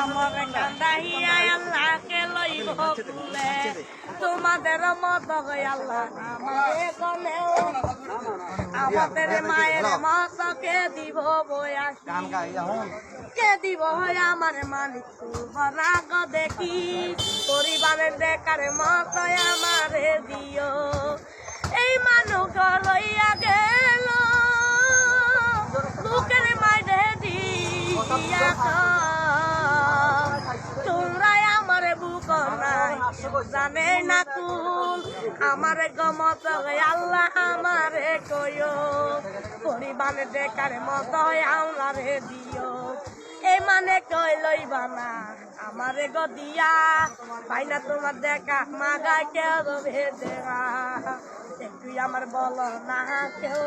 আমার কান্দাইয়া আল্লাহকে লইব কুলে তোমাদের মত আল্লাহ আমারে গলেও আমাদের মায়ের মত কে দিব বয়াসি কে দিব আমার মালিক রাগ দেখি পরিবারের দেখার মত আমারে দিও এই মানুষ লইয়া গেল লোকের মাঝে দিয়া তোমরাই আমার বুক নাই জানে না কুল আমারে গমত আল্লাহ আমারে কইও পরিবারের দেখার মত আমারে দিও এই মানে কই লইবা না আমারে গদিয়া পাই না তোমার দেখা মাগা কেউ ভেদেরা একটু আমার বলো না কেউ